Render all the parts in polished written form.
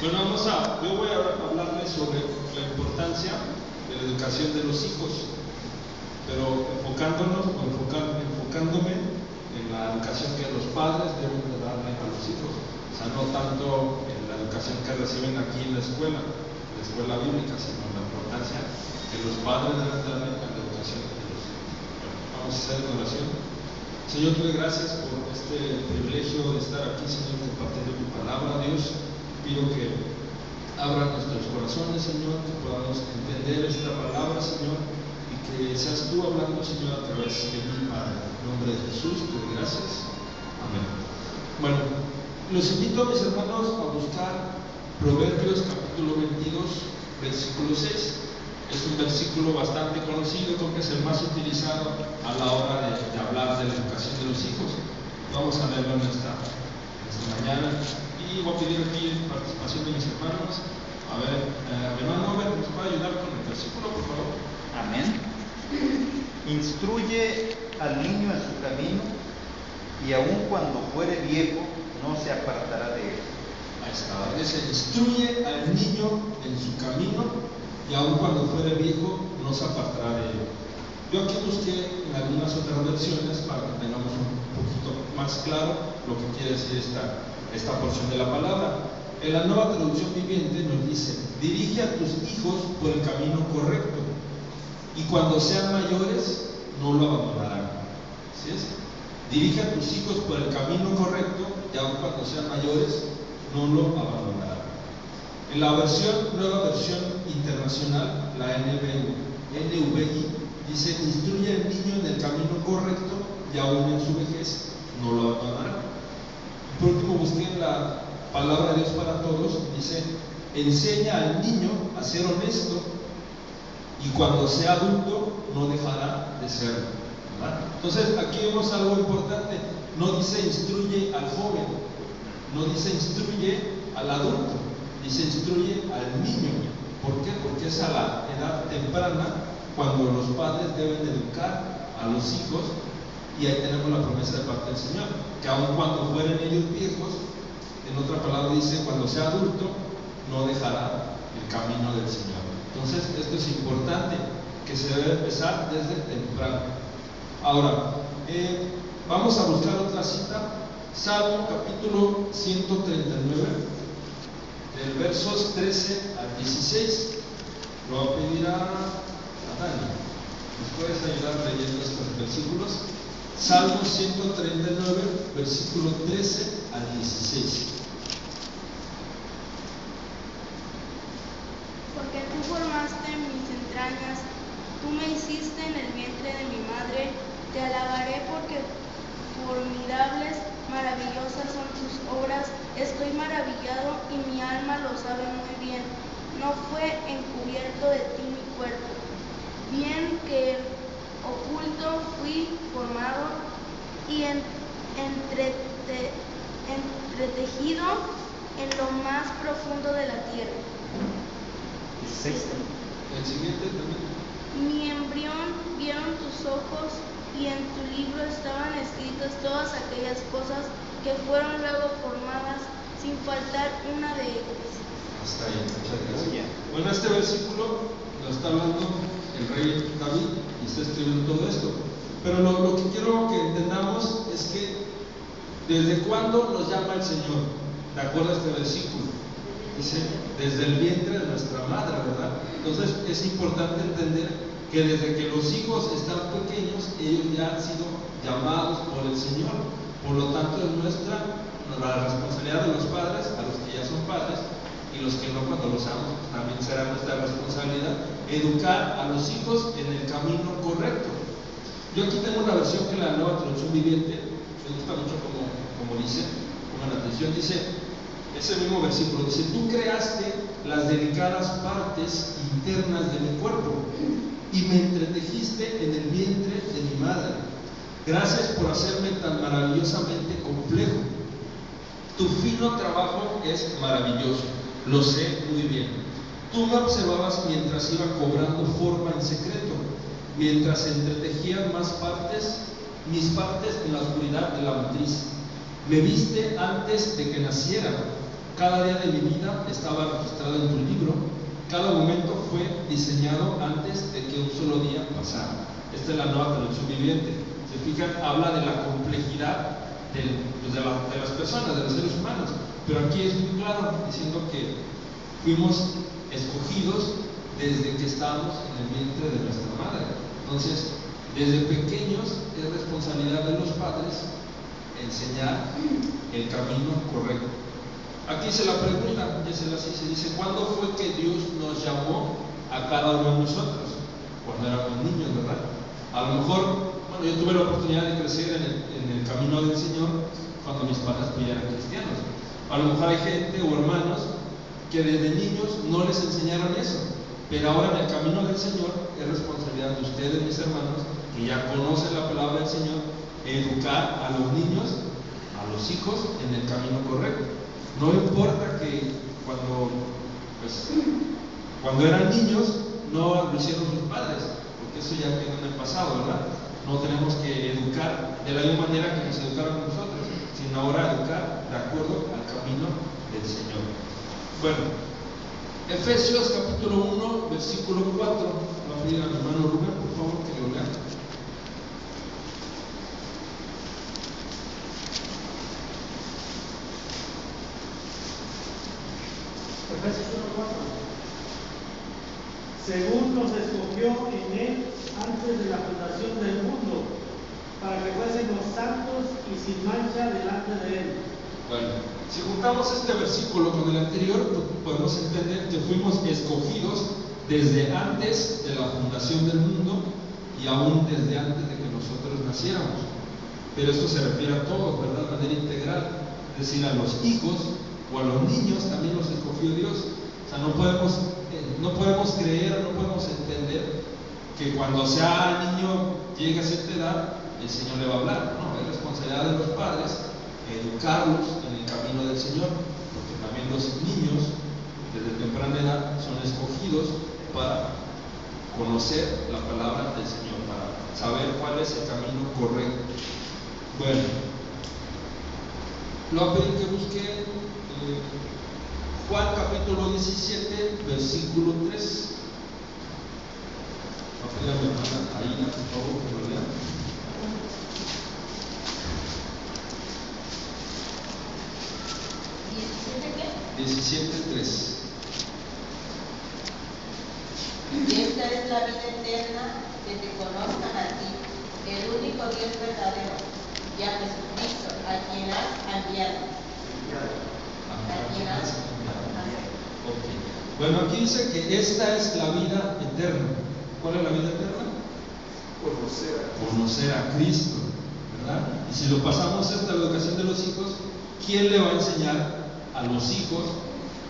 Bueno, yo voy a hablarles sobre la importancia de la educación de los hijos, pero enfocándome en la educación que los padres deben de darle a los hijos, o sea, no tanto en la educación que reciben aquí en la escuela bíblica, sino la importancia que los padres deben darle a la educación de los hijos. Bueno, vamos a hacer una oración. Señor, te doy gracias por este privilegio de estar aquí, Señor, compartiendo tu palabra. Dios, pido que abra nuestros corazones, Señor, que podamos entender esta palabra, Señor, y que seas tú hablando, Señor, a través de mí, Padre. En nombre de Jesús, te doy gracias. Amén. Bueno, los invito, mis hermanos, a buscar Proverbios capítulo 22, versículo 6. Es un versículo bastante conocido, creo que es el más utilizado a la hora de hablar de la educación de los hijos. Vamos a leerlo en esta mañana. Y voy a pedir aquí participación de mis hermanos. A ver, mi hermano Robert, ¿nos puede ayudar con el versículo, por favor? Amén. Instruye al niño en su camino, y aun cuando fuere viejo, no se apartará de él. Ahí está. Dice, instruye al niño en su camino, y aun cuando fuere viejo, no se apartará de él. Yo aquí busqué en algunas otras versiones para que tengamos un poquito más claro lo que quiere decir esta porción de la palabra. En la Nueva Traducción Viviente nos dice: dirige a tus hijos por el camino correcto, y cuando sean mayores no lo abandonarán. ¿Sí es? Dirige a tus hijos por el camino correcto, y aun cuando sean mayores no lo abandonarán. En la nueva versión internacional, la NVI, dice: instruye al niño en el camino correcto, y aún en su vejez no lo abandonará. Por último, busqué en la palabra de Dios para todos, dice: enseña al niño a ser honesto, y cuando sea adulto no dejará de serlo. ¿Verdad? Entonces aquí vemos algo importante. No dice instruye al joven, no dice instruye al adulto, dice instruye al niño. ¿Por qué? Porque es a la edad temprana cuando los padres deben educar a los hijos, y ahí tenemos la promesa de parte del Señor, que aun cuando fueren ellos viejos, en otra palabra dice, cuando sea adulto, no dejará el camino del Señor. Entonces, esto es importante, que se debe empezar desde temprano. Ahora, vamos a buscar otra cita, Salmo capítulo 139, del versos 13 al 16. Lo voy a pedir a Dani. ¿Nos puedes ayudar leyendo estos versículos? Salmo 139, versículo 13 al 16. Porque tú formaste mis entrañas, tú me hiciste en el vientre de mi madre. Te alabaré porque formidables, maravillosas son tus obras. Estoy maravillado y mi alma lo sabe muy bien. No fue encubierto de ti mi cuerpo, bien que oculto fui formado y entretejido en lo más profundo de la tierra. El siguiente también. Mi embrión vieron tus ojos, y en tu libro estaban escritas todas aquellas cosas que fueron luego formadas, sin faltar una de ellas. Hasta ahí, muchas gracias. Bueno, este versículo lo está hablando el rey David y está escribiendo todo esto. Pero lo que quiero que entendamos es que ¿desde cuándo nos llama el Señor? ¿De acuerdo a este versículo? Dice, desde el vientre de nuestra madre, ¿verdad? Entonces es importante entender que desde que los hijos están pequeños, ellos ya han sido llamados por el Señor. Por lo tanto, es la responsabilidad de los padres, a los que ya son padres, y los que no, cuando lo seamos, pues también será nuestra responsabilidad educar a los hijos en el camino correcto. Yo aquí tengo una versión que la Nueva Traducción Viviente, me gusta mucho como dice, pongan atención, dice, ese mismo versículo, dice: tú creaste las delicadas partes internas de mi cuerpo y me entretejiste en el vientre de mi madre. Gracias por hacerme tan maravillosamente complejo. Tu fino trabajo es maravilloso, lo sé muy bien. Tú me observabas mientras iba cobrando forma en secreto, mientras se entretejían mis partes en la oscuridad de la matriz. Me viste antes de que naciera. Cada día de mi vida estaba registrado en tu libro. Cada momento fue diseñado antes de que un solo día pasara. Esta es la Nueva Traducción Viviente. Se fijan, habla de la complejidad de las personas, de los seres humanos. Pero aquí es muy claro, diciendo que fuimos escogidos desde que estábamos en el vientre de nuestra madre. Entonces, desde pequeños es responsabilidad de los padres enseñar el camino correcto. Aquí se la pregunta, se dice, ¿cuándo fue que Dios nos llamó a cada uno de nosotros? Cuando éramos niños, ¿verdad? A lo mejor, bueno, yo tuve la oportunidad de crecer en el camino del Señor cuando mis padres pues, eran cristianos. A lo mejor hay gente o hermanos que desde niños no les enseñaron eso, pero ahora en el camino del Señor es responsabilidad de ustedes, mis hermanos, que ya conocen la palabra del Señor, educar a los niños, a los hijos en el camino correcto. No importa que cuando eran niños no lo hicieron sus padres, porque eso ya quedó en el pasado, ¿verdad? No tenemos que educar de la misma manera que nos educaron nosotros, sino ahora educar de acuerdo al camino del Señor. Bueno, Efesios capítulo 1, versículo 4. Va a pedir a mi hermano Rubén, por favor, que lo lea. Efesios 1:4. Según nos escogió en él antes de la fundación del mundo, para que fuésemos santos y sin mancha delante de él. Bueno, si juntamos este versículo con el anterior, podemos entender que fuimos escogidos desde antes de la fundación del mundo y aún desde antes de que nosotros naciéramos. Pero esto se refiere a todos, ¿verdad? De manera integral, es decir, a los hijos o a los niños también los escogió Dios. O sea, no podemos creer, no podemos entender que cuando sea niño, llegue a cierta edad, el Señor le va a hablar. No, es responsabilidad de los padres educarlos en el camino del Señor, porque también los niños desde temprana edad son escogidos para conocer la palabra del Señor, para saber cuál es el camino correcto. Bueno, lo voy a pedir que busque Juan capítulo 17, versículo 3. Voy a pedir a mi hermana Aina, por favor, que lo lea. ¿17 qué? 17:3. Y esta es la vida eterna, que te conozcan a ti, el único Dios verdadero, y a Jesucristo, a quien has enviado. Okay. Bueno, aquí dice que esta es la vida eterna. ¿Cuál es la vida eterna? Conocer a Cristo, ¿verdad? Y si lo pasamos hasta la educación de los hijos, ¿quién le va a enseñar a los hijos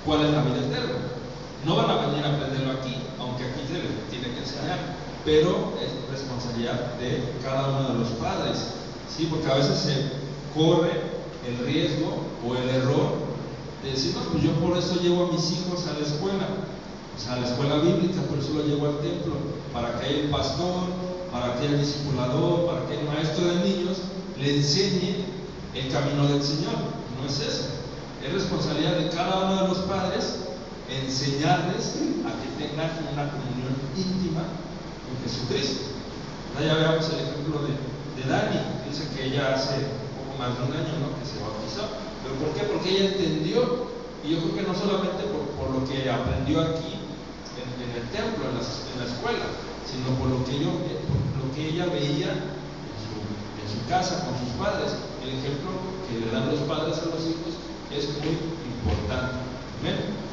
cuál es la vida eterna? No van a venir a aprenderlo aquí, aunque aquí se les tiene que enseñar, pero es responsabilidad de cada uno de los padres, ¿sí? Porque a veces se corre el riesgo o el error de decir, no, pues yo por eso llevo a mis hijos a la escuela, o sea, a la escuela bíblica, por eso lo llevo al templo, para que el pastor, para que el discipulador, para que el maestro de niños le enseñe el camino del Señor. No es eso, es responsabilidad de cada uno de los padres enseñarles a que tengan una comunión íntima con Jesucristo. Ya veamos el ejemplo de Dani, dice que ella hace poco más de un año, ¿no?, que se bautizó. ¿Pero por qué? Porque ella entendió, y yo creo que no solamente por lo que aprendió aquí en el templo, en la escuela, sino por lo que ella veía en su casa con sus padres. El ejemplo que le dan los padres a los hijos es muy importante. ¿Ven?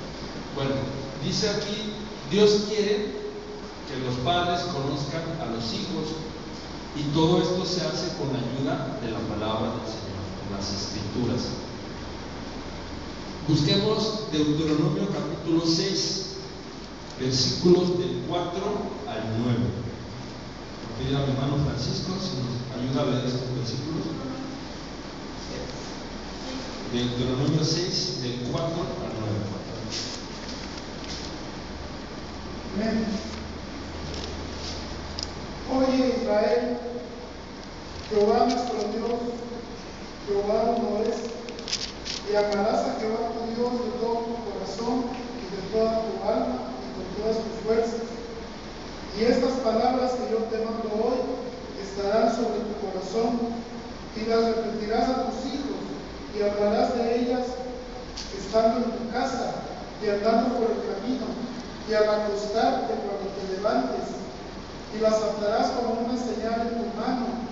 Bueno, dice aquí, Dios quiere que los padres conozcan a los hijos, y todo esto se hace con la ayuda de la palabra del Señor, de las Escrituras. Busquemos Deuteronomio capítulo 6, versículos del 4 al 9. Voy a pedir a mi hermano Francisco si nos ayuda a leer estos versículos. Deuteronomio 6, del 4 al 9. Amén. Oye Israel, Jehová nuestro Dios, Jehová uno es. Y amarás a Jehová tu Dios de todo tu corazón y de toda tu alma y con todas tus fuerzas. Y estas palabras que yo te mando hoy estarán sobre tu corazón, y las repetirás a tus hijos, y hablarás de ellas estando en tu casa y andando por el camino, y al acostarte cuando te levantes, y las atarás como una señal en tu mano,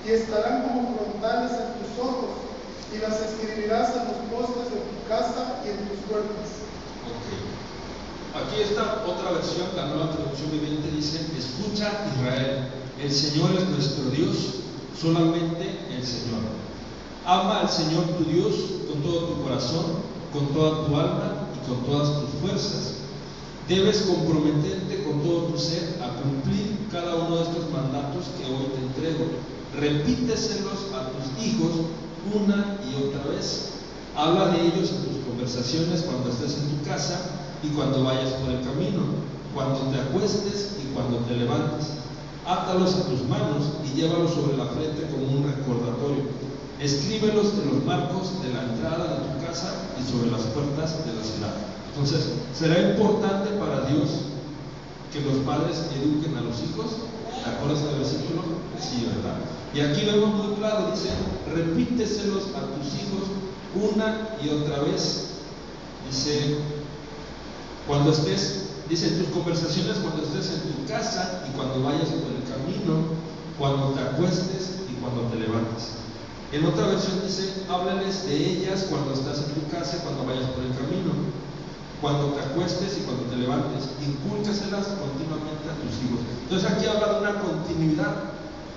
y estarán como frontales en tus ojos, y las escribirás en los postes de tu casa y en tus puertas. Okay. Aquí está otra versión, la Nueva Traducción Viviente dice: escucha, Israel, el Señor es nuestro Dios, solamente el Señor. Ama al Señor tu Dios con todo tu corazón, con toda tu alma y con todas tus fuerzas. Debes comprometerte con todo tu ser a cumplir cada uno de estos mandatos que hoy te entrego. Repíteselos a tus hijos una y otra vez. Habla de ellos en tus conversaciones cuando estés en tu casa y cuando vayas por el camino, cuando te acuestes y cuando te levantes. Átalos a tus manos y llévalos sobre la frente como un recordatorio. Escríbelos en los marcos de la entrada de tu casa y sobre las puertas de la ciudad. Entonces, ¿será importante para Dios que los padres eduquen a los hijos? ¿De acuerdo a este versículo? Sí, ¿verdad? Y aquí vemos muy claro, dice: repíteselos a tus hijos una y otra vez. Dice, cuando estés, dice, en tus conversaciones, cuando estés en tu casa y cuando vayas por el camino, cuando te acuestes y cuando te levantes. En otra versión dice: háblales de ellas cuando estás en tu casa y cuando vayas por el camino, cuando te acuestes y cuando te levantes. Incúlcaselas continuamente a tus hijos. Entonces aquí habla de una continuidad,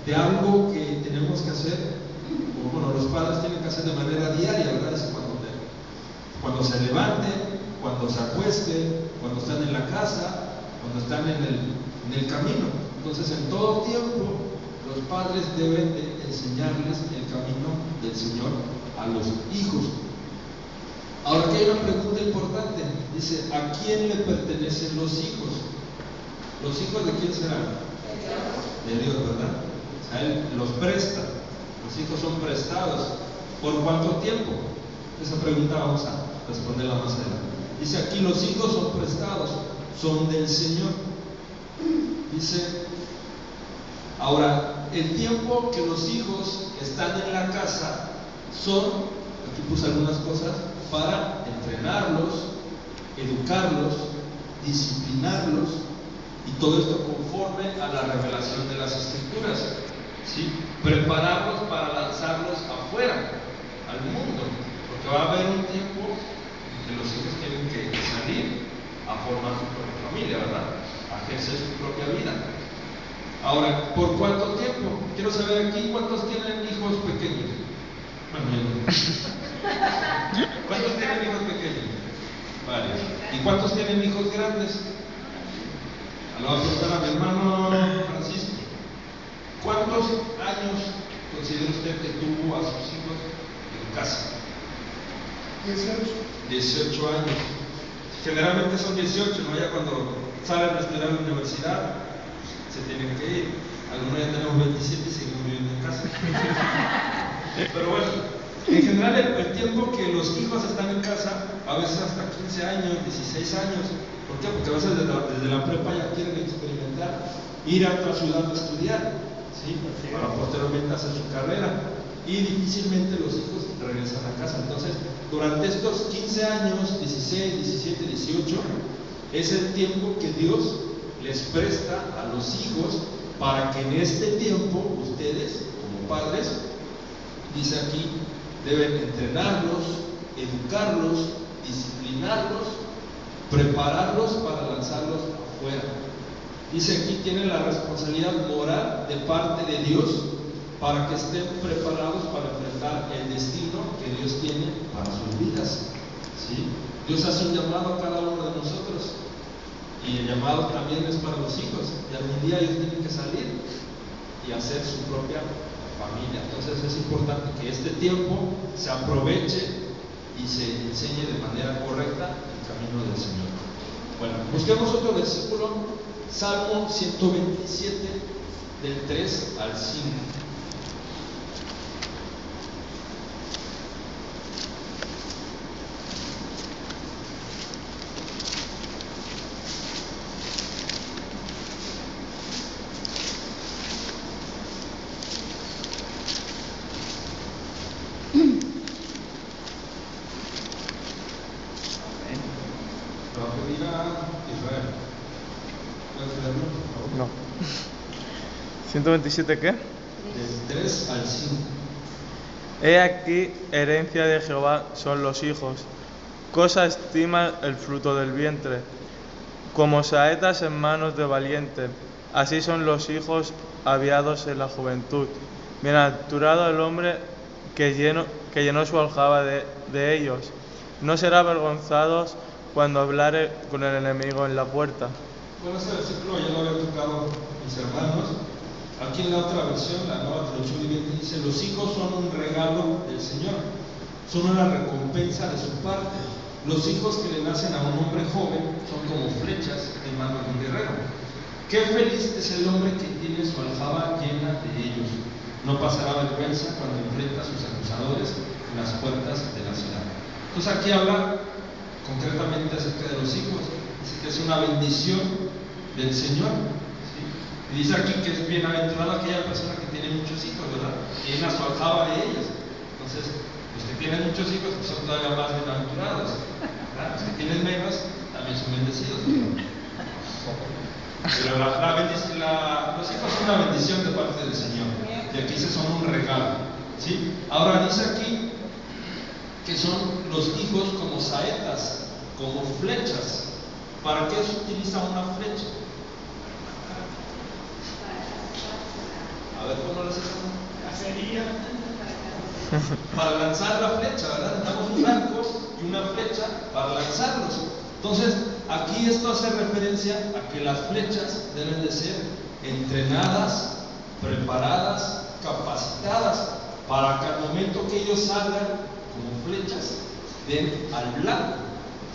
de algo que tenemos que hacer, o bueno, los padres tienen que hacer de manera diaria, ¿verdad? Es cuando se levanten, cuando se acuesten, cuando están en la casa, cuando están en el camino. Entonces, en todo tiempo, los padres deben de enseñarles el camino del Señor a los hijos. Ahora, aquí hay una pregunta importante. Dice: ¿a quién le pertenecen los hijos? ¿Los hijos de quién serán? De Dios, ¿verdad? O sea, Él los presta. Los hijos son prestados. ¿Por cuánto tiempo? Esa pregunta vamos a responderla más adelante. Dice aquí: los hijos son prestados, son del Señor. Dice, ahora, el tiempo que los hijos están en la casa son, aquí puse algunas cosas, para entrenarlos, educarlos, disciplinarlos, y todo esto conforme a la revelación de las Escrituras, ¿sí? Prepararlos para lanzarlos afuera, al mundo, porque va a haber un tiempo en que los hijos tienen que salir a formar su propia familia, ¿verdad? A ejercer su propia vida. Ahora, ¿por cuánto tiempo? Quiero saber aquí cuántos tienen hijos pequeños. Bueno, ¿cuántos tienen hijos pequeños? Varios. ¿Y cuántos tienen hijos grandes? Lo voy a preguntar a mi hermano Francisco. ¿Cuántos años considera usted que tuvo a sus hijos en casa? 18 años. Generalmente son 18, ¿no? Ya cuando salen a estudiar en la universidad, se tienen que ir. Algunos ya tenemos 27 y seguimos viviendo en casa. Pero bueno, en general el tiempo que los hijos están en casa, a veces hasta 15 años, 16 años. ¿Por qué? Porque a veces desde la prepa ya quieren experimentar, ir a otra ciudad a estudiar, ¿sí? Para posteriormente hacer su carrera. Y difícilmente los hijos regresan a casa. Entonces, durante estos 15 años, 16, 17, 18, es el tiempo que Dios les presta a los hijos para que en este tiempo ustedes, como padres, dice aquí, deben entrenarlos, educarlos, disciplinarlos, prepararlos para lanzarlos afuera. Dice aquí, tienen la responsabilidad moral de parte de Dios para que estén preparados para enfrentar el destino que Dios tiene para sus vidas, ¿sí? Dios hace un llamado a cada uno de nosotros, y el llamado también es para los hijos, y algún día ellos tienen que salir y hacer su propia familia. Entonces es importante que este tiempo se aproveche y se enseñe de manera correcta el camino del Señor. Bueno, busquemos otro versículo, Salmo 127, del 3 al 5. ¿127 qué? Del 3 al 5. He aquí, herencia de Jehová son los hijos, cosa estima el fruto del vientre. Como saetas en manos de valiente, así son los hijos aviados en la juventud. Bienaventurado el hombre que llenó su aljaba de ellos. No será avergonzado cuando hablare con el enemigo en la puerta. Bueno, este versículo ya lo había tocado mis hermanos. Aquí en la otra versión, la Nueva Traducción Viviente, dice: los hijos son un regalo del Señor, son una recompensa de su parte. Los hijos que le nacen a un hombre joven son como flechas en manos de un guerrero. Qué feliz es el hombre que tiene su aljaba llena de ellos. No pasará vergüenza cuando enfrenta a sus acusadores en las puertas de la ciudad. Entonces aquí habla concretamente acerca de los hijos. Dice que es una bendición del Señor. ¿Sí? Y dice aquí que es bienaventurada aquella persona que tiene muchos hijos, ¿verdad? Llena su aljaba de ellos. Entonces, los que tienen muchos hijos pues son todavía más bienaventurados. ¿Verdad? Los que tienen menos también son bendecidos. Pero los hijos son una bendición de parte del Señor. Y aquí se son un regalo. ¿Sí? Ahora dice aquí que son los hijos como saetas, como flechas. ¿Para qué se utiliza una flecha? A ver, ¿cómo lo haces? Cacería. Para lanzar la flecha, ¿verdad? Necesitamos un arco y una flecha para lanzarlos. Entonces, aquí esto hace referencia a que las flechas deben de ser entrenadas, preparadas, capacitadas, para que al momento que ellos salgan como flechas, den al blanco.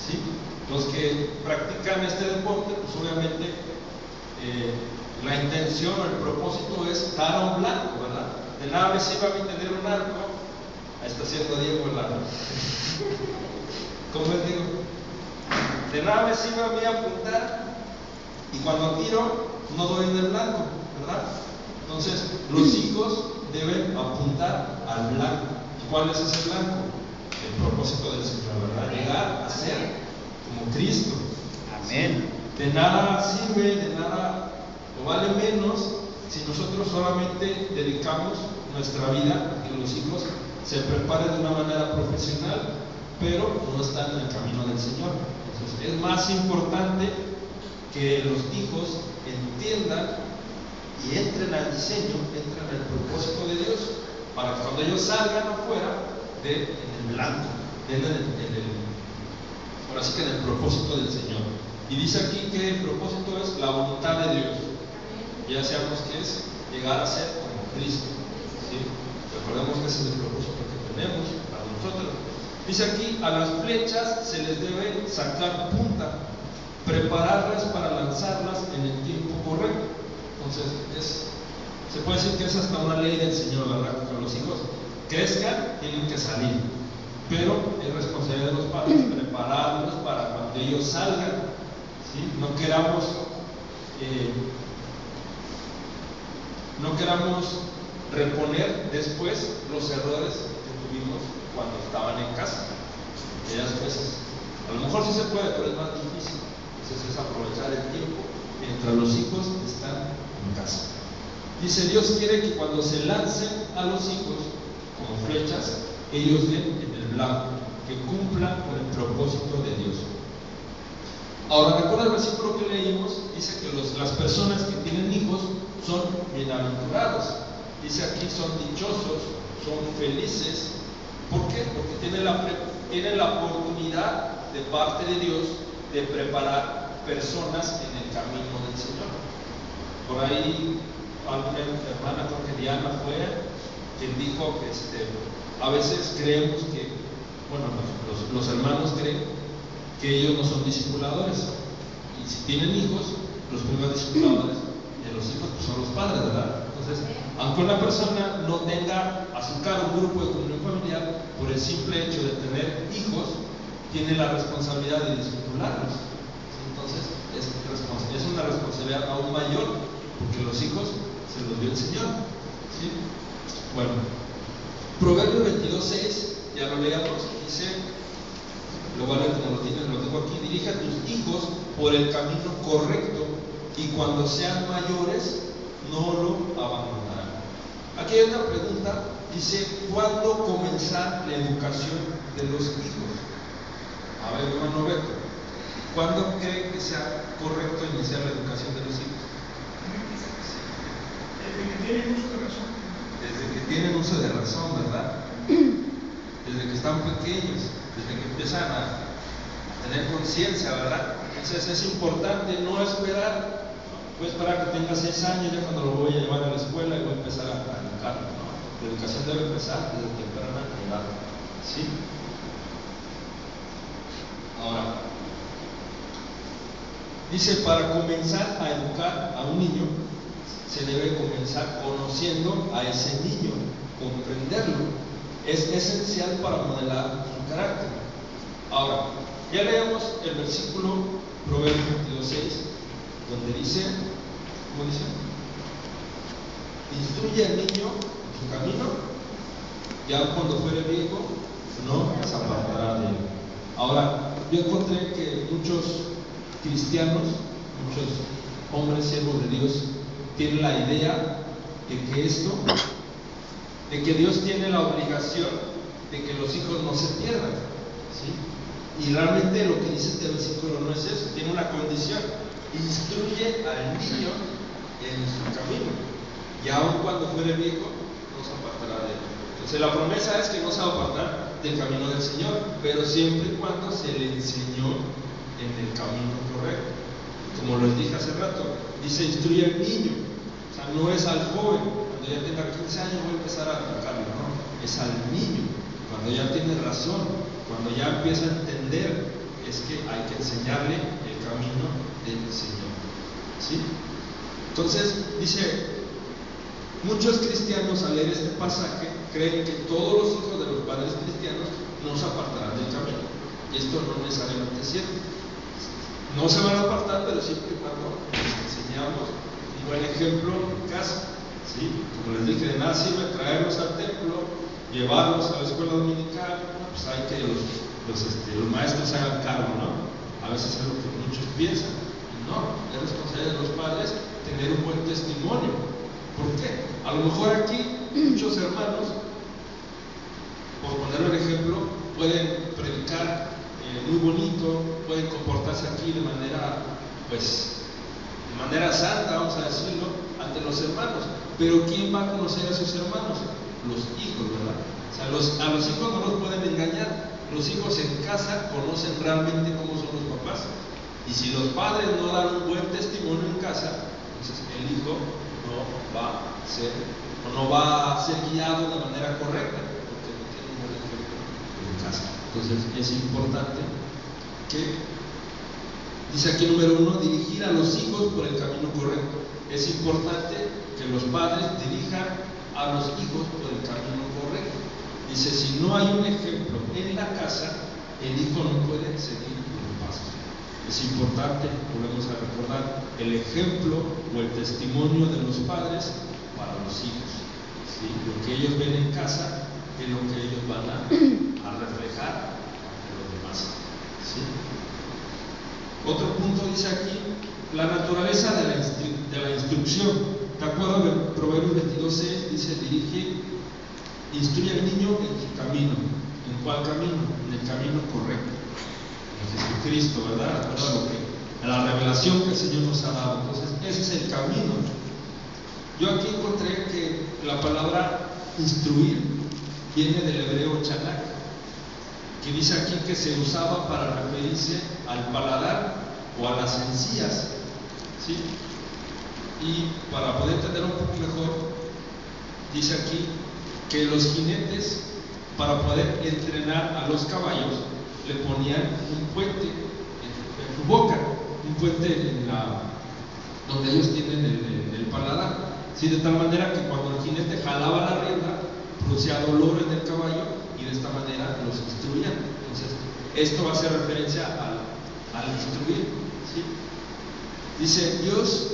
¿Sí? Los que practican este deporte, pues obviamente la intención o el propósito es dar a un blanco, ¿verdad? De nada me sirve a mí tener un arco. Ahí está haciendo Diego el arco. ¿Cómo les digo? De nada me sirve a mí apuntar y cuando tiro no doy en el blanco, ¿verdad? Entonces, los hijos deben apuntar al blanco. ¿Y cuál es ese blanco? El propósito del Señor, ¿verdad? Llegar a ser como Cristo. Amén. ¿Sí? De nada sirve, de nada o vale menos si nosotros solamente dedicamos nuestra vida a que los hijos se preparen de una manera profesional, pero no están en el camino del Señor. Entonces, es más importante que los hijos entiendan y entren al diseño, entren al propósito de Dios, para que cuando ellos salgan afuera, den en el blanco, den ahora sí que en el propósito del Señor. Y dice aquí que el propósito es la voluntad de Dios. Ya sabemos que es llegar a ser como Cristo. ¿Sí? Recordemos que ese es el propósito que tenemos para nosotros. Dice aquí, a las flechas se les debe sacar punta, prepararlas para lanzarlas en el tiempo correcto. Entonces, se puede decir que es hasta una ley del Señor, ¿verdad? Que los hijos crezcan, tienen que salir. Pero es responsabilidad de los padres prepararlos para cuando ellos salgan. ¿Sí? No queramos reponer después los errores que tuvimos cuando estaban en casa. Aquellas veces, a lo mejor sí se puede, pero es más difícil. Entonces es aprovechar el tiempo mientras los hijos están en casa. Dice, Dios quiere que cuando se lancen a los hijos como flechas, ellos den en el blanco, que cumplan con el propósito de Dios. Ahora, recuerda el versículo que leímos, dice que las personas que tienen hijos son bienaventurados. Dice aquí, son dichosos, son felices. ¿Por qué? Porque tienen la oportunidad de parte de Dios de preparar personas en el camino del Señor. Por ahí, alguna hermana, creo que Diana fue, quien dijo que a veces creemos que, bueno, los hermanos creen que ellos no son discipuladores. Y si tienen hijos, los primeros discipuladores de los hijos pues son los padres, ¿verdad? Entonces, aunque una persona no tenga a su cargo un grupo de comunión familiar, por el simple hecho de tener hijos, tiene la responsabilidad de discipularlos. Entonces, es una responsabilidad aún mayor, porque los hijos se los dio el Señor. ¿Sí? Bueno, Proverbios 22:6, ya lo leamos, dice, lo tengo aquí, dirige a tus hijos por el camino correcto, y cuando sean mayores no lo abandonará. Aquí hay una pregunta, dice, ¿cuándo comenzar la educación de los hijos? A ver, hermano Beto, ¿cuándo cree que sea correcto iniciar la educación de los hijos? Desde que tienen uso de razón. Desde que tienen uso de razón, ¿verdad? Desde que están pequeños, desde que empiezan a tener conciencia, ¿verdad? Entonces es importante no esperar, pues para que tenga 6 años, ya cuando lo voy a llevar a la escuela y voy a empezar a educarlo, ¿no? La educación debe empezar desde temprana edad, ¿sí? Ahora, dice, para comenzar a educar a un niño, se debe comenzar conociendo a ese niño, comprenderlo. Es esencial para modelar su carácter. Ahora, ya leemos el versículo Proverbios 22:6, donde dice, ¿cómo dice? Instruye al niño en su camino, y aun cuando fuere viejo, no se apartará de él. Ahora, yo encontré que muchos cristianos, muchos hombres siervos de Dios, tienen la idea de que de que Dios tiene la obligación de que los hijos no se pierdan, ¿sí? Y realmente lo que dice este versículo no es eso, tiene una condición: instruye al niño en su camino, y aun cuando fuere viejo, no se apartará de él. Entonces la promesa es que no se va a apartar del camino del Señor, pero siempre y cuando se le enseñó en el camino correcto. Como les dije hace rato, dice instruye al niño, o sea, no es al joven. Cuando ya tenga 15 años voy a empezar a educarlo, no, es al niño, cuando ya tiene razón, cuando ya empieza a entender, es que hay que enseñarle el camino del Señor, ¿sí? Entonces dice, muchos cristianos al leer este pasaje creen que todos los hijos de los padres cristianos no se apartarán del camino, y esto no necesariamente es cierto. No se van a apartar, pero siempre y cuando les enseñamos un buen ejemplo en casa, ¿sí? Como les dije, de nada sirve traerlos al templo, llevarlos a la escuela dominical, pues hay que los maestros se hagan cargo, ¿no? A veces es lo que muchos piensan. No, es responsabilidad de los padres tener un buen testimonio. ¿Por qué? A lo mejor aquí muchos hermanos, por poner un ejemplo, pueden predicar muy bonito, pueden comportarse aquí de manera, pues, de manera santa, vamos a decirlo, ante los hermanos. Pero ¿quién va a conocer a sus hermanos? Los hijos, ¿verdad? O sea, a los hijos no los pueden engañar. Los hijos en casa conocen realmente cómo son los papás. Y si los padres no dan un buen testimonio en casa, entonces el hijo no va a ser guiado de manera correcta, porque no tiene un buen ejemplo en casa. Entonces es importante que, dice aquí número 1, dirigir a los hijos por el camino correcto. Es importante que los padres dirijan a los hijos por el camino correcto. Dice, si no hay un ejemplo en la casa, el hijo no puede seguir los pasos. Es importante, volvemos a recordar, el ejemplo o el testimonio de los padres para los hijos, ¿sí? Lo que ellos ven en casa es lo que ellos van a reflejar ante los demás, ¿sí? Otro punto dice aquí, la naturaleza de la instrucción. ¿De acuerdo? En Proverbios 22:6 dice, instruye al niño en su camino. ¿En cuál camino? En el camino correcto, en Jesucristo, ¿verdad? A la revelación que el Señor nos ha dado. Entonces, ese es el camino. Yo aquí encontré que la palabra instruir viene del hebreo chanak, que dice aquí que se usaba para referirse al paladar o a las encías, ¿sí? Y para poder entender un poco mejor, dice aquí que los jinetes, para poder entrenar a los caballos, le ponían un puente en su boca, un puente donde ellos tienen el paladar, ¿sí? De tal manera que cuando el jinete jalaba la rienda, producía dolor en el caballo, y de esta manera los instruían. Entonces, esto va a hacer referencia al instruir, ¿sí? Dice, Dios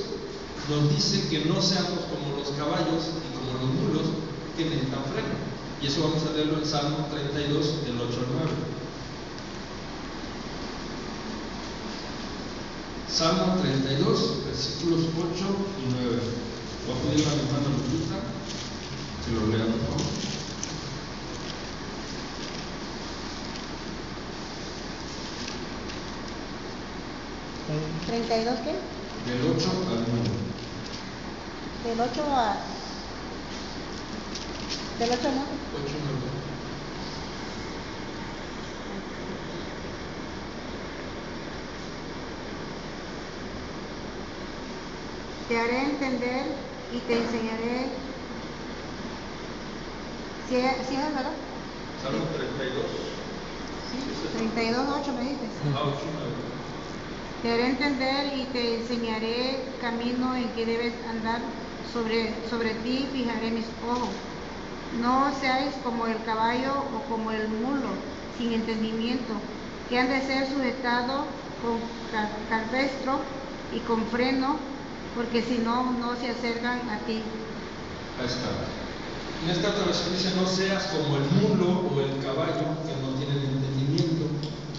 nos dice que no seamos como los caballos y como los mulos que necesitan freno. Y eso vamos a leerlo en Salmo 32, del 8 al 9. Salmo 32, versículos 8 y 9. Voy a pedir a mi hermana Lupita que lo lea, por favor. ¿32 qué? Del 8 al 9. Del 8 a... Del 8 al 9. 8 al 9. Te haré entender y te enseñaré. ¿Sí es verdad? Salmo 32. Sí, 32:8 me dices. Ah, 8 al 9. Te haré entender y te enseñaré camino en que debes andar. Sobre ti fijaré mis ojos. No seáis como el caballo o como el mulo, sin entendimiento, que han de ser sujetados con cabestro y con freno, porque si no, no se acercan a ti. Ahí está. En esta otra versión dice: no seas como el mulo o el caballo que no tienen entendimiento,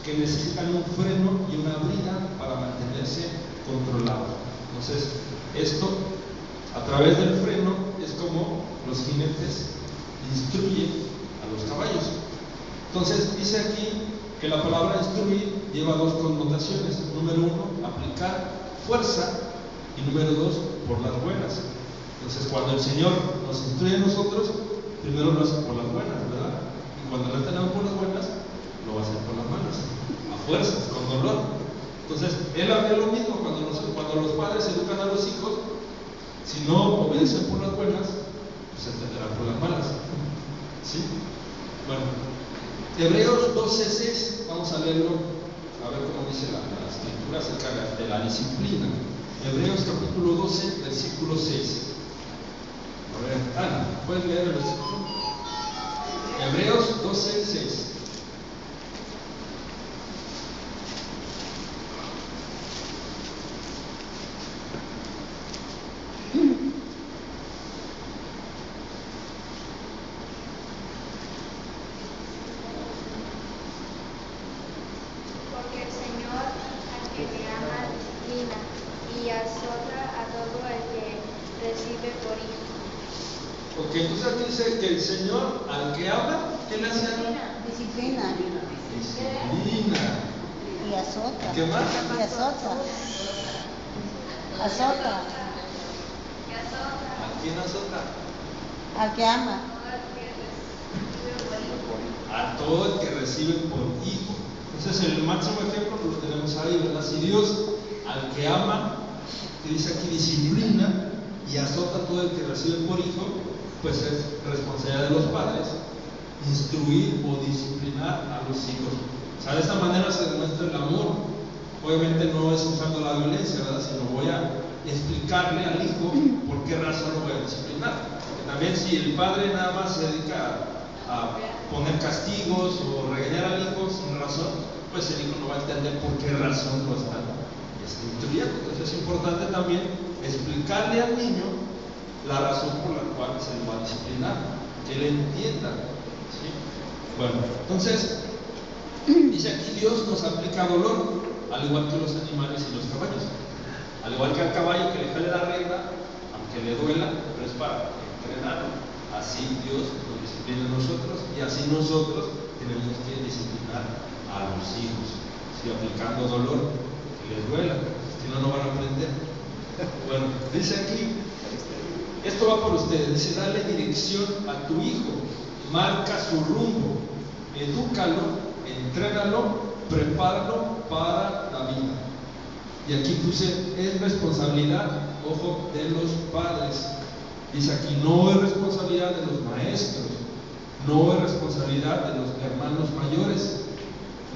que necesitan un freno y una brida para mantenerse controlados. Entonces, esto, a través del freno, es como los jinetes instruyen a los caballos. Entonces, dice aquí que la palabra instruir lleva dos connotaciones. Número uno, aplicar fuerza, y número dos, por las buenas. Entonces, cuando el Señor nos instruye a nosotros, primero lo hace por las buenas, ¿verdad? Y cuando lo tenemos por las buenas, lo va a hacer por las malas, a fuerzas, con dolor. Entonces, Él hace lo mismo cuando los padres educan a los hijos. Si no obedecen por las buenas, pues se entenderán por las malas. ¿Sí? Bueno, Hebreos 12:6, vamos a leerlo, a ver cómo dice la escritura acerca de la disciplina. Hebreos capítulo 12, versículo 6. A ver, Ana, ¿puedes leer el versículo? Hebreos 12:6. Porque el Señor al que me ama disciplina y azota a todo el que recibe por hijo. Ok, entonces aquí dice que el Señor al que ama, ¿qué le hace? Disciplina. Disciplina. Y azota. ¿Qué más? Y azota. Azota. ¿A quién azota? Al que ama. A todo el que recibe por hijo. Entonces el máximo ejemplo lo tenemos ahí, ¿verdad? Si Dios al que ama, que dice aquí disciplina y azota a todo el que recibe por hijo, pues es responsabilidad de los padres instruir o disciplinar a los hijos. O sea, de esta manera se demuestra el amor. Obviamente no es usando la violencia, ¿verdad? Sino voy a explicarle al hijo por qué razón lo voy a disciplinar. Porque también si el padre nada más se dedica a poner castigos o regañar al hijo sin razón, pues el hijo no va a entender por qué razón lo está instruyendo. Entonces es importante también explicarle al niño la razón por la cual se le va a disciplinar, que él entienda. ¿Sí? Bueno, entonces dice aquí: Dios nos aplica dolor, al igual que los animales y los caballos. Al igual que al caballo que le jale la rienda, aunque le duela, pero es para entrenarlo. Así Dios nos disciplina a nosotros, y así nosotros tenemos que disciplinar a los hijos, ¿sí? Aplicando dolor, que les duela, si no, no van a aprender. Bueno, dice aquí, esto va por ustedes, dice: dale dirección a tu hijo, marca su rumbo, edúcalo, entrénalo, prepáralo para la vida. Y aquí puse: es responsabilidad, ojo, de los padres. Dice aquí: no es responsabilidad de los maestros, no es responsabilidad de los hermanos mayores,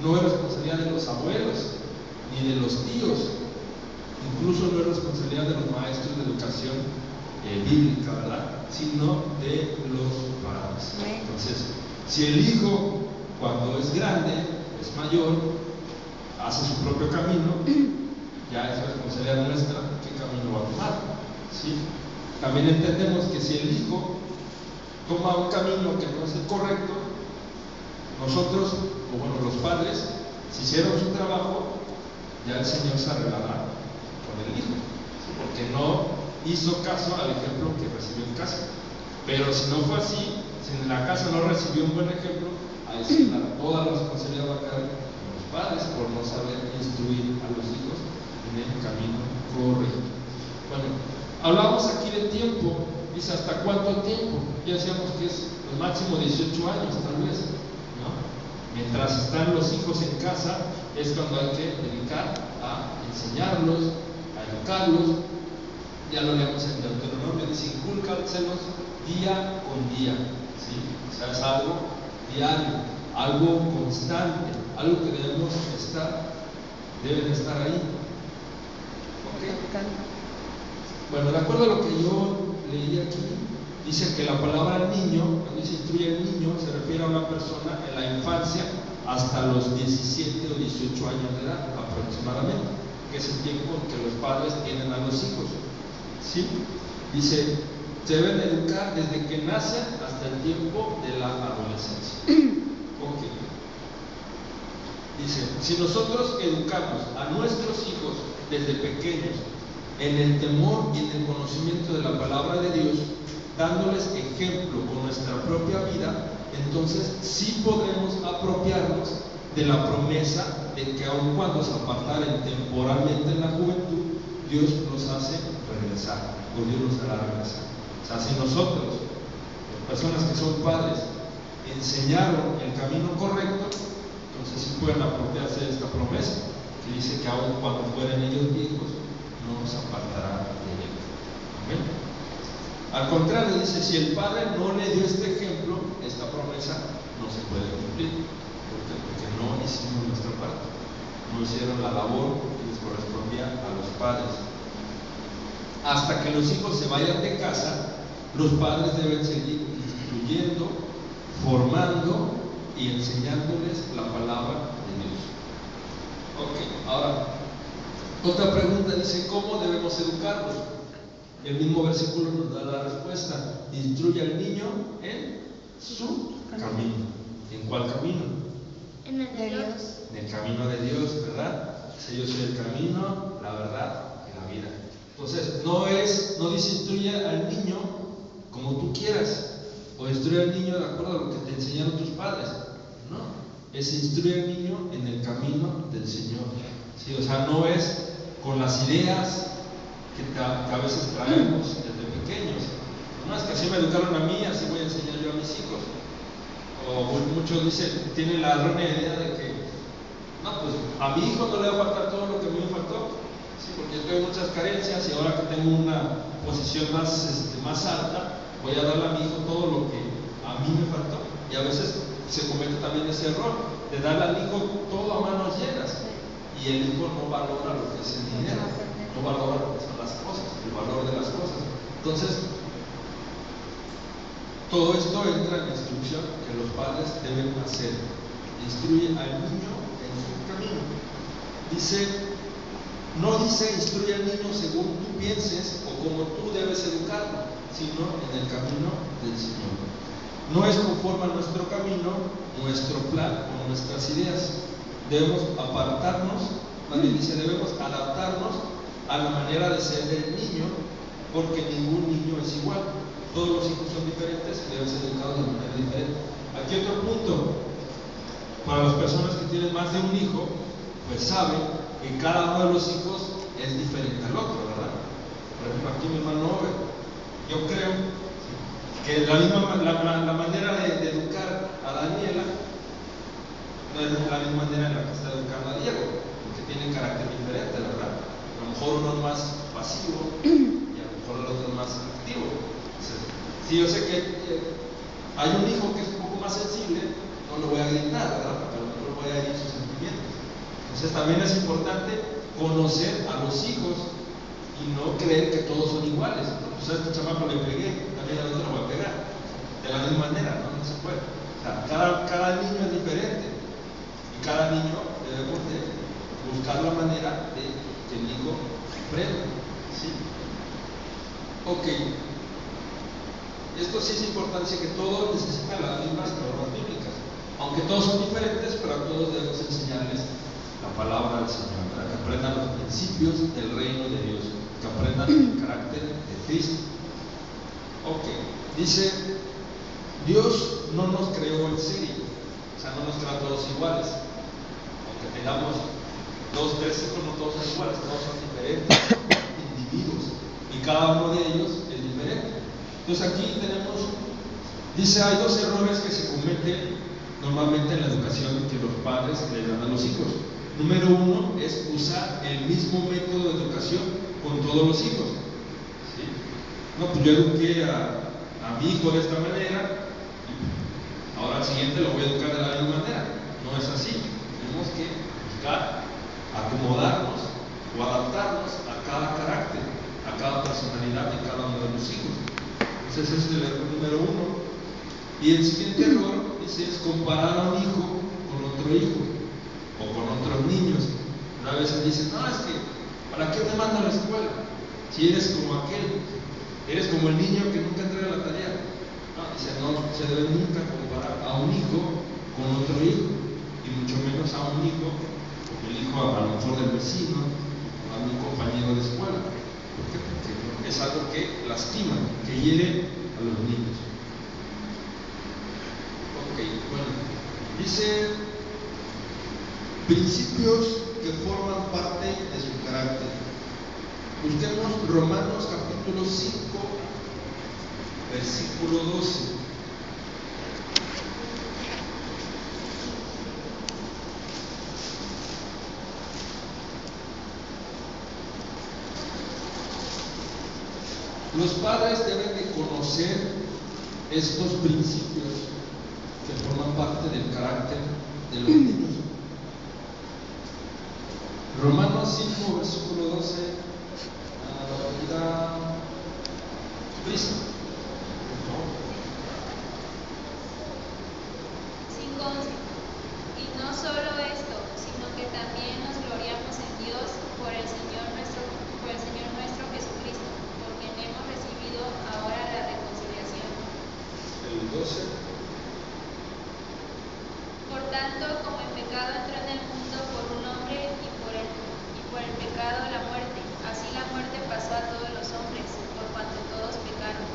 no es responsabilidad de los abuelos, ni de los tíos, incluso no es responsabilidad de los maestros de educación bíblica, ¿verdad? Sino de los padres. Entonces, si el hijo, cuando es grande, es mayor, hace su propio camino, ya es responsabilidad nuestra qué camino va a tomar. ¿Sí? También entendemos que si el hijo toma un camino que no es el correcto, nosotros, o bueno, los padres, si hicieron su trabajo, ya el Señor se arreglará con el hijo, ¿sí? Porque no hizo caso al ejemplo que recibió en casa. Pero si no fue así, si en la casa no recibió un buen ejemplo, ahí sí, toda la responsabilidad va a caer en los padres por no saber instruir a los hijos en el camino correcto. Bueno, hablamos aquí de tiempo. Dice, ¿hasta cuánto tiempo? Ya decíamos que es el máximo 18 años, tal vez, ¿no? Mientras están los hijos en casa, es cuando hay que dedicar a enseñarlos, a educarlos. Ya lo leemos en Deuteronomio, dice, incúlcaselos día con día, ¿sí? O sea, es algo diario, algo constante, algo que deben estar ahí. ¿Okay? Bueno, de acuerdo a lo que yo leí aquí, dice que la palabra niño, cuando dice instruye al niño, se refiere a una persona en la infancia hasta los 17 o 18 años de edad aproximadamente, que es el tiempo en que los padres tienen a los hijos, ¿sí? Dice, se deben educar desde que nacen hasta el tiempo de la adolescencia. Ok. Dice, si nosotros educamos a nuestros hijos desde pequeños en el temor y en el conocimiento de la palabra de Dios, dándoles ejemplo con nuestra propia vida, entonces sí podremos apropiarnos de la promesa de que aun cuando se apartaren temporalmente en la juventud, Dios los hace regresar, o Dios los hará regresar. O sea, si nosotros, personas que son padres, enseñaron el camino correcto, entonces sí pueden apropiarse de esta promesa, que dice que aun cuando fueren ellos viejos, no nos apartará de él. ¿Amén? Al contrario, dice, si el padre no le dio este ejemplo, esta promesa no se puede cumplir. Porque no hicimos nuestra parte, no hicieron la labor que les correspondía a los padres. Hasta que los hijos se vayan de casa, los padres deben seguir instruyendo, formando y enseñándoles la palabra de Dios. Ok, ahora, otra pregunta dice, ¿cómo debemos educarlos? El mismo versículo nos da la respuesta. Instruye al niño en su camino. ¿En cuál camino? En el de Dios. En el camino de Dios, ¿verdad? Dice, yo soy el camino, la verdad y la vida. Entonces, no dice instruye al niño como tú quieras, o instruye al niño de acuerdo a lo que te enseñaron tus padres. No, es instruye al niño en el camino del Señor. ¿Sí? O sea, no es con las ideas que a veces traemos desde pequeños. No es que así me educaron a mí, así voy a enseñar yo a mis hijos. O muchos dicen, tienen la errónea idea de que, no, pues a mi hijo no le va a faltar todo lo que a mí me faltó, ¿sí? Porque yo tengo muchas carencias y ahora que tengo una posición más alta, voy a darle a mi hijo todo lo que a mí me faltó. Y a veces se comete también ese error de darle al hijo todo a manos llenas, y el hijo no valora lo que es el dinero, no valora lo que son las cosas, el valor de las cosas. Entonces, todo esto entra en la instrucción que los padres deben hacer. Instruye al niño en su camino. No dice instruye al niño según tú pienses o como tú debes educarlo, sino en el camino del Señor. No es conforme a nuestro camino, nuestro plan o nuestras ideas. Debemos apartarnos, también dice, debemos adaptarnos a la manera de ser del niño, porque ningún niño es igual. Todos los hijos son diferentes y deben ser educados de manera diferente. Aquí otro punto, para las personas que tienen más de un hijo, pues saben que cada uno de los hijos es diferente al otro, ¿verdad? Por ejemplo, aquí mi hermano, yo creo que la manera de educar a Daniela no es la misma manera en la que está educando a Diego, porque tienen carácter diferente, ¿verdad? A lo mejor uno es más pasivo y a lo mejor el otro es más activo. Si yo sé que hay un hijo que es un poco más sensible, no lo voy a gritar, ¿verdad? Porque a lo mejor voy a herir sus sentimientos. Entonces también es importante conocer a los hijos y no creer que todos son iguales. Pues a este chamaco le pegué, también al otro le voy a pegar. De la misma manera, no se puede. O sea, cada niño es diferente y cada niño debemos de buscar la manera de que el hijo aprenda. ¿Sí? Ok. Esto sí es importante, que todos necesitan las mismas normas bíblicas, aunque todos son diferentes, pero a todos debemos enseñarles la palabra del Señor, para que aprendan los principios del reino de Dios. que aprendan el carácter de Cristo. Ok, dice, Dios no nos creó en serie, o sea, no nos creó a todos iguales. Aunque tengamos 2, 3 hijos, no todos son iguales, todos son diferentes, individuos, y cada uno de ellos es diferente. Entonces aquí tenemos, dice, hay 2 errores que se cometen normalmente en la educación que los padres le dan a los hijos. Número 1 es usar el mismo método de educación con todos los hijos. ¿Sí? No, pues yo eduqué a mi hijo de esta manera, ahora al siguiente lo voy a educar de la misma manera. No es así. Tenemos que buscar acomodarnos o adaptarnos a cada carácter, a cada personalidad de cada uno de los hijos. Entonces ese es el error número 1. Y el siguiente error es comparar a un hijo con otro hijo o con otros niños. A veces dicen, no, es que ¿para qué te mando a la escuela? Si eres como aquel, eres como el niño que nunca entrega la tarea. No, dice, no se debe nunca comparar a un hijo con otro hijo, y mucho menos a un hijo con el hijo a lo mejor del vecino o a un compañero de escuela. ¿Por qué? Porque es algo que lastima, que hiere a los niños. Ok, bueno, dice principios que forman parte de su carácter. Busquemos Romanos capítulo 5, versículo 12. Los padres deben de conocer estos principios que forman parte del carácter de los niños. Romanos 5, versículo 12. Prisa. 5:11. Y no solo esto, sino que también nos gloriamos en Dios por el Señor nuestro Jesucristo, porque hemos recibido ahora la reconciliación. El 12. Por tanto, como el pecado entró en el mundo por un hombre y por el pecado la muerte, así la muerte pasó a todos los hombres, por cuanto todos pecaron.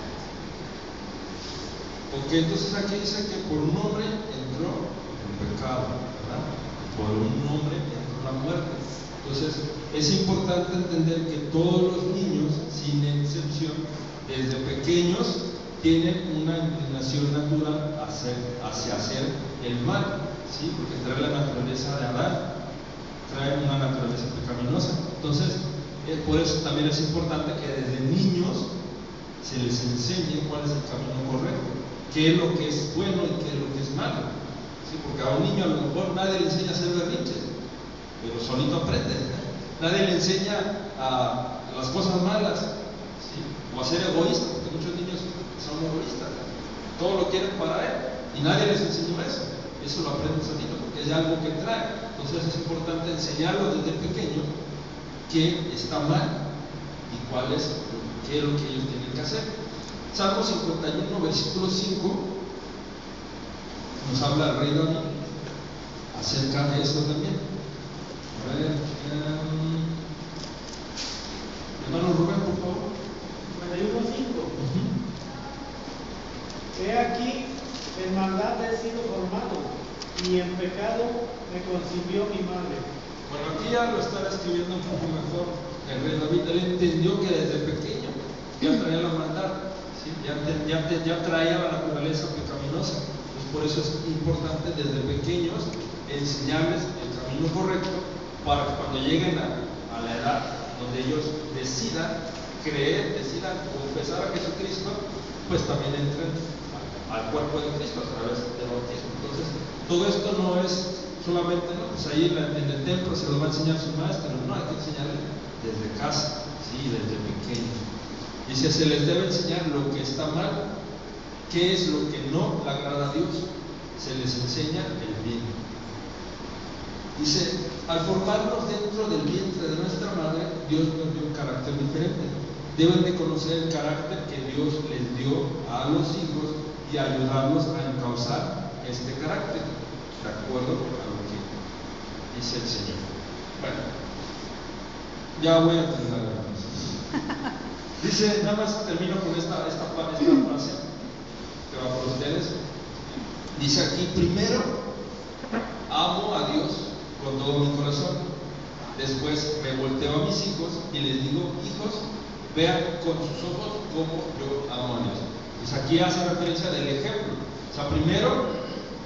Ok, entonces aquí dice que por un hombre entró el pecado, ¿verdad? Por un hombre entró la muerte. Entonces es importante entender que todos los niños, sin excepción, desde pequeños, tienen una inclinación natural hacia hacer el mal, ¿sí? Porque trae la naturaleza de Adán, trae una naturaleza pecaminosa. Entonces, por eso también es importante que desde niños se les enseñe cuál es el camino correcto, qué es lo que es bueno y qué es lo que es malo, ¿sí? Porque a un niño a lo mejor nadie le enseña a hacer berrinches, pero solito aprende. Nadie le enseña a las cosas malas, ¿sí? O a ser egoísta, porque muchos niños son egoístas, todo lo quieren para él, y nadie les enseñó eso. Eso lo aprende solito porque es algo que trae. Entonces es importante enseñarlos desde pequeño qué está mal y qué es lo que ellos tienen que hacer. Salmo 51, versículo 5 nos habla el rey David acerca de eso también. A ver, hermano Rubén, por favor. 51:5. He aquí, en maldad he sido formado, y en pecado me concibió mi madre. Bueno, aquí ya lo está escribiendo un poco mejor el rey David. Él entendió que desde pequeño ya traía la maldad, ¿sí? ya traía la naturaleza pecaminosa. Entonces, por eso es importante desde pequeños enseñarles el camino correcto para que cuando lleguen a la edad donde ellos decidan creer, decidan confesar a Jesucristo, pues también entren al cuerpo de Cristo a través del bautismo. Entonces, todo esto no es solamente, ¿no? Pues ahí en el templo se lo va a enseñar su maestro, no, hay que enseñarle desde casa, sí, desde pequeño. Dice, se les debe enseñar lo que está mal, qué es lo que no le agrada a Dios, se les enseña el bien. Dice, al formarnos dentro del vientre de nuestra madre, Dios nos dio un carácter diferente. Deben de conocer el carácter que Dios les dio a los hijos y ayudarlos a encauzar este carácter, de acuerdo a lo que dice el Señor. Bueno, ya voy a terminar. Dice, nada más termino con esta frase que va por ustedes. Dice aquí, primero, amo a Dios con todo mi corazón. Después me volteo a mis hijos y les digo, hijos, vean con sus ojos cómo yo amo a Dios. Pues aquí hace referencia del ejemplo. O sea, primero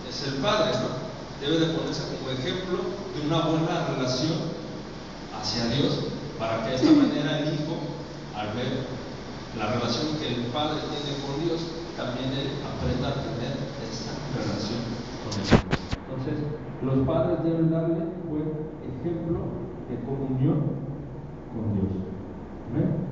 es el padre, ¿no? Debe de ponerse como ejemplo de una buena relación hacia Dios, para que de esta manera el hijo, al ver la relación que el padre tiene con Dios, también él aprenda a tener esta relación con Dios. Entonces, los padres deben darle un buen ejemplo de comunión con Dios. ¿Amén?